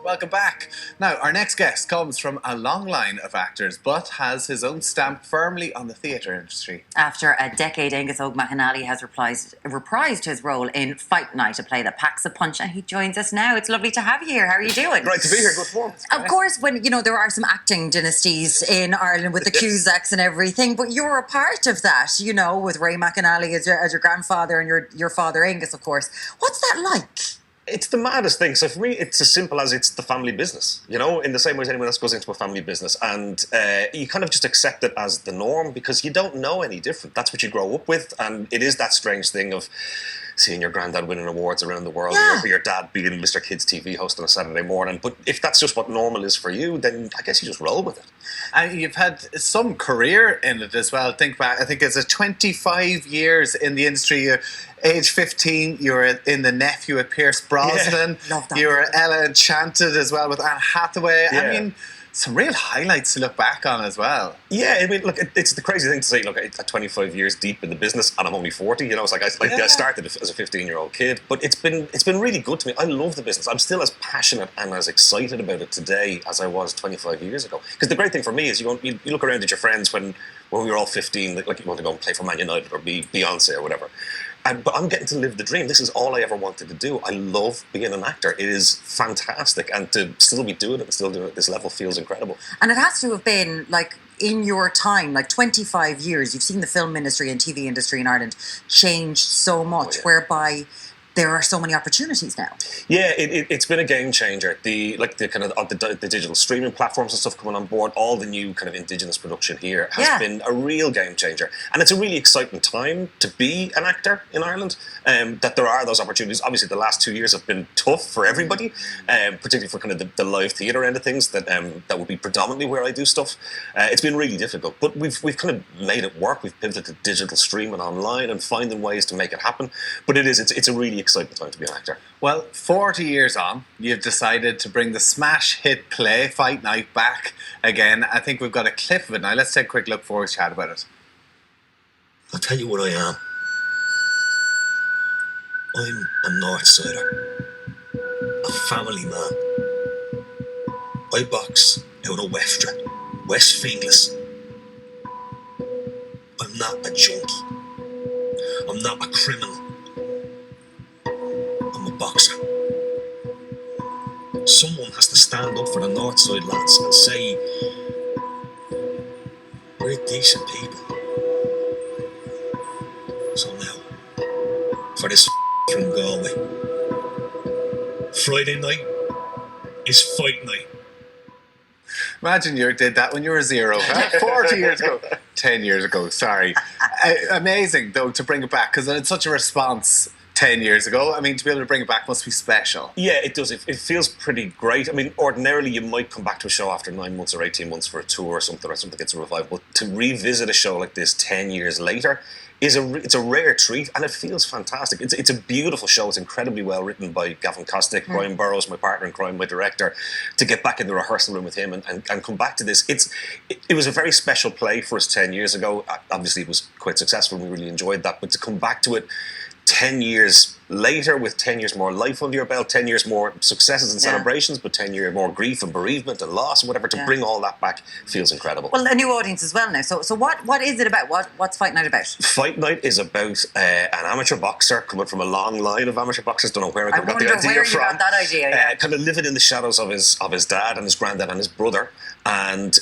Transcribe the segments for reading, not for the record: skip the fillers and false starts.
Welcome back. Now, our next guest comes from a long line of actors, but has his own stamp firmly on the theatre industry. After a decade, Aonghus Óg McAnally has reprised his role in Fight Night, a play that packs a punch, and he joins us now. It's lovely to have you here. How are you doing? Great to be here. Good form. Of course, when there are some acting dynasties in Ireland with the Cusacks and everything, but you're a part of that, with Ray McAnally as your grandfather and your father Aonghus, of course. What's that like? It's the maddest thing. So for me, it's as simple as it's the family business, in the same way as anyone else goes into a family business. And you kind of just accept it as the norm because you don't know any different. That's what you grow up with. And it is that strange thing of seeing your granddad winning awards around the world, or your dad being Mr. Kids TV host on a Saturday morning. But if that's just what normal is for you, then I guess you just roll with it. And you've had some career in it as well. Think back, I think it's 25 years in the industry. Age 15, you were in The Nephew with Pierce Brosnan. Yeah, love that. You were Ella Enchanted as well with Anne Hathaway. Yeah. I mean, some real highlights to look back on as well. Yeah, I mean, look, it's the crazy thing to say, look, at 25 years deep in the business and I'm only 40, it's like I started as a 15-year-old kid, but it's been really good to me. I love the business. I'm still as passionate and as excited about it today as I was 25 years ago. Because the great thing for me is you look around at your friends when we were all 15, like you want to go and play for Man United or be Beyonce or whatever. But I'm getting to live the dream. This is all I ever wanted to do. I love being an actor. It is fantastic. And to still be doing it and still doing it at this level feels incredible. And it has to have been, in your time, 25 years, you've seen the film industry and TV industry in Ireland change so much, whereby there are so many opportunities now. Yeah, it's been a game changer. The digital streaming platforms and stuff coming on board, all the new kind of indigenous production here has been a real game changer. And it's a really exciting time to be an actor in Ireland, that there are those opportunities. Obviously, the last 2 years have been tough for everybody, particularly for kind of the live theatre end of things, that would be predominantly where I do stuff. It's been really difficult, but we've kind of made it work. We've pivoted to digital streaming online and finding ways to make it happen. But it's a really exciting time to be an actor. Well, 40 years on, you've decided to bring the smash hit play Fight Night back again. I think we've got a clip of it now. Let's take a quick look before we chat about it. I'll tell you what I am. I'm a Northsider, a family man. I box out of Westra, West Finglas. I'm not a junkie. I'm not a criminal. I'm a boxer. Someone has to stand up for the Northside lads and say, we're decent people. So now, for this from Galway, Friday night is Fight Night. Imagine you did that when you were 0, 40 years ago. 10 years ago, sorry. Amazing, though, to bring it back, because it's such a response 10 years ago. I mean, to be able to bring it back must be special. Yeah, it does. It feels pretty great. I mean, ordinarily you might come back to a show after 9 months or 18 months for a tour or something gets a revival. But to revisit a show like this 10 years later it's a rare treat, and it feels fantastic. It's a beautiful show. It's incredibly well written by Gavin Cosstick, Brian Burrows, my partner in crime, my director. To get back in the rehearsal room with him and come back to this, it was a very special play for us 10 years ago. Obviously, it was quite successful. We really enjoyed that, but to come back to it 10 years later, with 10 years more life under your belt, 10 years more successes and celebrations, but 10 years more grief and bereavement and loss and whatever, to bring all that back feels incredible. Well, a new audience as well now. So what is it about? What's Fight Night about? Fight Night is about an amateur boxer coming from a long line of amateur boxers. Don't know where I got the idea from. Got that idea, kind of living in the shadows of his dad and his granddad and his brother. And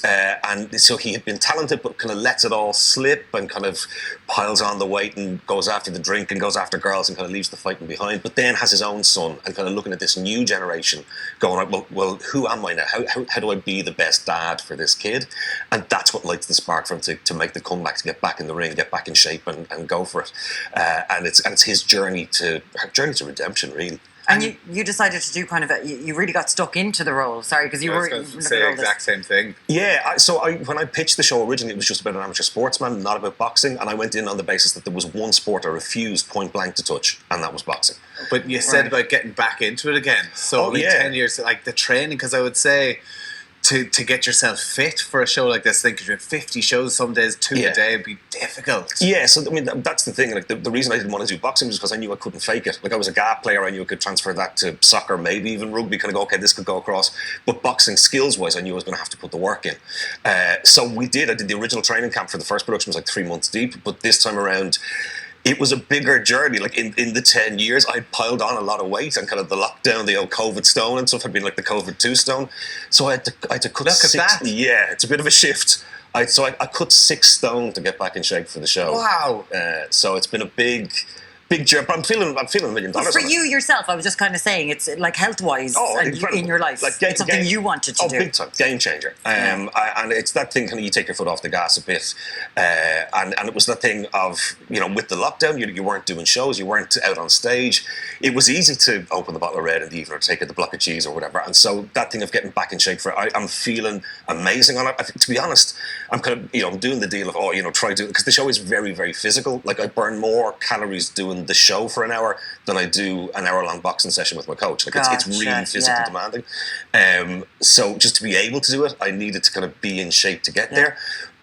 so he had been talented, but kind of lets it all slip and kind of piles on the weight and goes after the drink and goes after girls and kind of leaves the fighting behind. But then has his own son and kind of looking at this new generation going, well, who am I now? How do I be the best dad for this kid? And that's what lights the spark for him to make the comeback, to get back in the ring, get back in shape and go for it. And it's his journey to redemption, really. And you decided to do kind of you really got stuck into the role. Sorry, because you were going to say the exact same thing. Yeah, when I pitched the show originally, it was just about an amateur sportsman, not about boxing, and I went in on the basis that there was one sport I refused point blank to touch, and that was boxing. But you said about getting back into it again. So 10 years, like the training, because I would say to get yourself fit for a show like this? I think if you had 50 shows some days, 2 a day, it'd be difficult. Yeah, so I mean that's the thing. Like the reason I didn't want to do boxing was because I knew I couldn't fake it. Like I was a GAP player, I knew I could transfer that to soccer, maybe even rugby. Kind of go, okay, this could go across. But boxing skills-wise, I knew I was going to have to put the work in. So we did. I did the original training camp for the first production was like 3 months deep, but this time around, it was a bigger journey. Like in the 10 years, I piled on a lot of weight, and kind of the lockdown, the old COVID stone and stuff had been like the COVID 2 stone. So I had to cut Look at that. Yeah, it's a bit of a shift. I cut 6 stone to get back in shape for the show. Wow. So it's been a big jump. I'm feeling $1 million. For you yourself, I was just kind of saying, it's like health-wise in your life. Like, it's something you wanted to do. Big time, game changer. And it's that thing, kind of, you take your foot off the gas a bit. And it was that thing of, with the lockdown, you weren't doing shows, you weren't out on stage. It was easy to open the bottle of red in the evening or take the block of cheese or whatever. And so that thing of getting back in shape I'm feeling amazing on it. To be honest, I'm kind of, I'm doing the deal of, try to, because the show is very, very physical. Like I burn more calories doing the show for an hour than I do an hour-long boxing session with my coach. Like it's really physically demanding. So just to be able to do it, I needed to kind of be in shape to get there.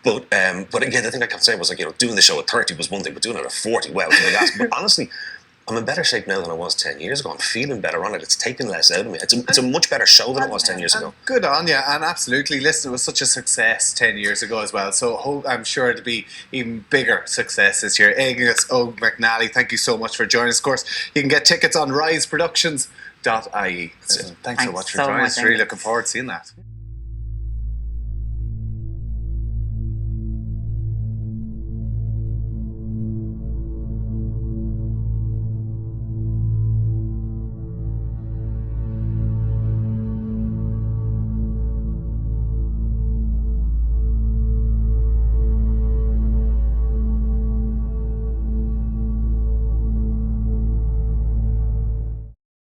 But again, the thing I kept saying was like, doing the show at 30 was one thing, but doing it at 40, wow, it's a big ask. But honestly, I'm in better shape now than I was 10 years ago. I'm feeling better on it. It's taking less out of me. It's a much better show than it was 10 years ago. Good on you. And absolutely, listen, it was such a success 10 years ago as well. So I'm sure it'll be even bigger success this year. Aonghus Óg McAnally, thank you so much for joining us. Of course, you can get tickets on riseproductions.ie. Thanks so much for joining us. Really looking forward to seeing that.